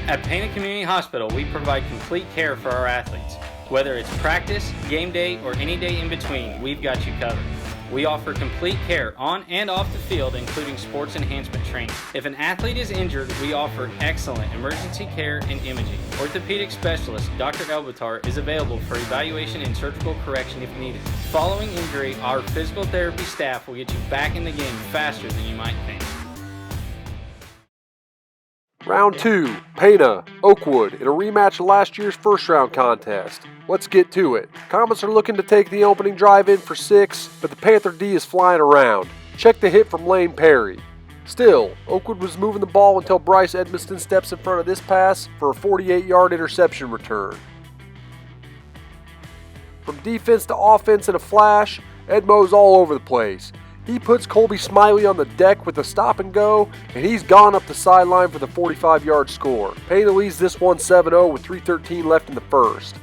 At Pana Community Hospital, we provide complete care for our athletes. Whether it's practice, game day, or any day in between, we've got you covered. We offer complete care on and off the field, including sports enhancement training. If an athlete is injured, we offer excellent emergency care and imaging. Orthopedic specialist Dr. Elbatar is available for evaluation and surgical correction if needed. Following injury, our physical therapy staff will get you back in the game faster than you might think. Round 2, Pana, Oakwood, in a rematch of last year's first round contest. Let's get to it. Comets are looking to take the opening drive in for 6, but the Panther D is flying around. Check the hit from Lane Perry. Still, Oakwood was moving the ball until Bryce Edmiston steps in front of this pass for a 48-yard interception return. From defense to offense in a flash, Edmo's all over the place. He puts Colby Smiley on the deck with a stop and go, and he's gone up the sideline for the 45-yard score. Pana leads this one 7-0 with 3:13 left in the first.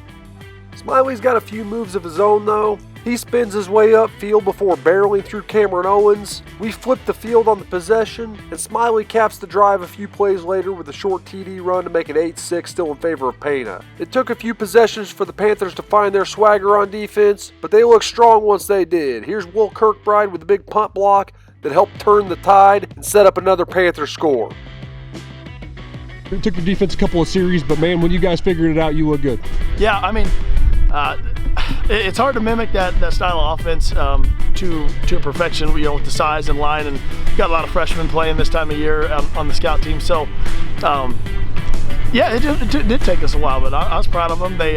Smiley's got a few moves of his own though. He spins his way upfield before barreling through Cameron Owens. We flip the field on the possession, and Smiley caps the drive a few plays later with a short TD run to make it 8-6 still in favor of Pana. It took a few possessions for the Panthers to find their swagger on defense, but they looked strong once they did. Here's Will Kirkbride with a big punt block that helped turn the tide and set up another Panther score. It took the defense a couple of series, but man, when you guys figured it out, you look good. Yeah, I mean, it's hard to mimic that style of offense to perfection, you know, with the size and line, and got a lot of freshmen playing this time of year on the scout team. So, yeah, it did take us a while, but I was proud of them. They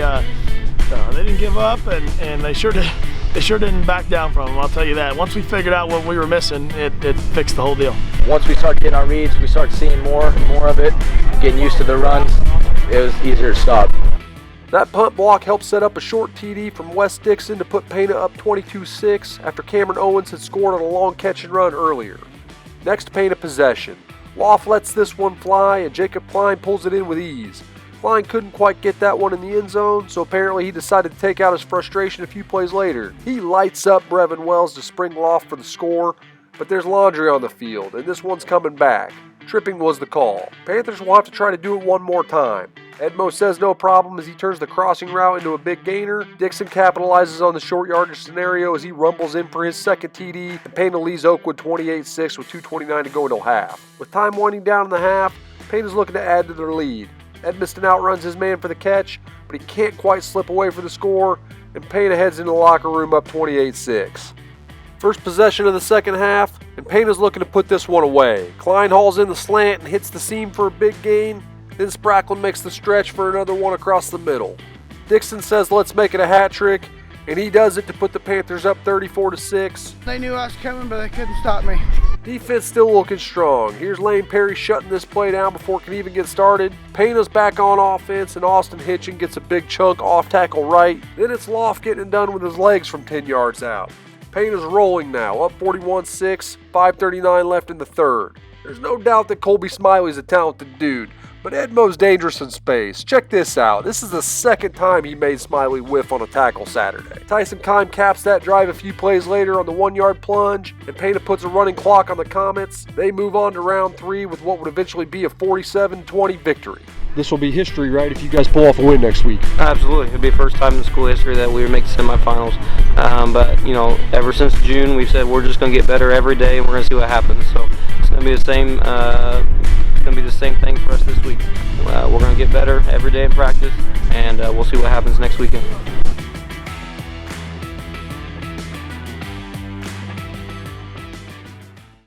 didn't give up, and they sure didn't back down from them. I'll tell you that. Once we figured out what we were missing, it fixed the whole deal. Once we started getting our reads, we started seeing more and more of it, getting used to the runs. It was easier to stop. That punt block helped set up a short TD from Wes Dixon to put Pana up 22-6 after Cameron Owens had scored on a long catch and run earlier. Next, Pana possession. Loft lets this one fly, and Jacob Klein pulls it in with ease. Klein couldn't quite get that one in the end zone, so apparently he decided to take out his frustration a few plays later. He lights up Brevin Wells to spring Loft for the score, but there's laundry on the field, and this one's coming back. Tripping was the call. Panthers will have to try to do it one more time. Edmo says no problem as he turns the crossing route into a big gainer. Dixon capitalizes on the short yardage scenario as he rumbles in for his second TD, and Pana leads Oakwood 28-6 with 2:29 to go until half. With time winding down in the half, Pana's looking to add to their lead. Edmiston outruns his man for the catch, but he can't quite slip away for the score, and Pana heads into the locker room up 28-6. First possession of the second half, and Pana's looking to put this one away. Klein hauls in the slant and hits the seam for a big gain. Then Sprackland makes the stretch for another one across the middle. Dixon says let's make it a hat trick, and he does it to put the Panthers up 34-6. They knew I was coming, but they couldn't stop me. Defense still looking strong. Here's Lane Perry shutting this play down before it can even get started. Pana's back on offense, and Austin Hitchin gets a big chunk off tackle right. Then it's Loft getting it done with his legs from 10 yards out. Pana's rolling now, up 41-6, 5:39 left in the third. There's no doubt that Colby Smiley's a talented dude, but Edmo's dangerous in space. Check this out. This is the second time he made Smiley whiff on a tackle Saturday. Tyson Kime caps that drive a few plays later on the 1-yard plunge, and Pana puts a running clock on the Comets. They move on to round 3 with what would eventually be a 47-20 victory. This will be history, right, if you guys pull off a win next week? Absolutely. It'll be the first time in school history that we would make the semifinals. But, you know, ever since June, we've said we're just going to get better every day, and we're going to see what happens. So it's going to be the same. It's going to be the same thing for us this week. We're going to get better every day in practice, and we'll see what happens next weekend.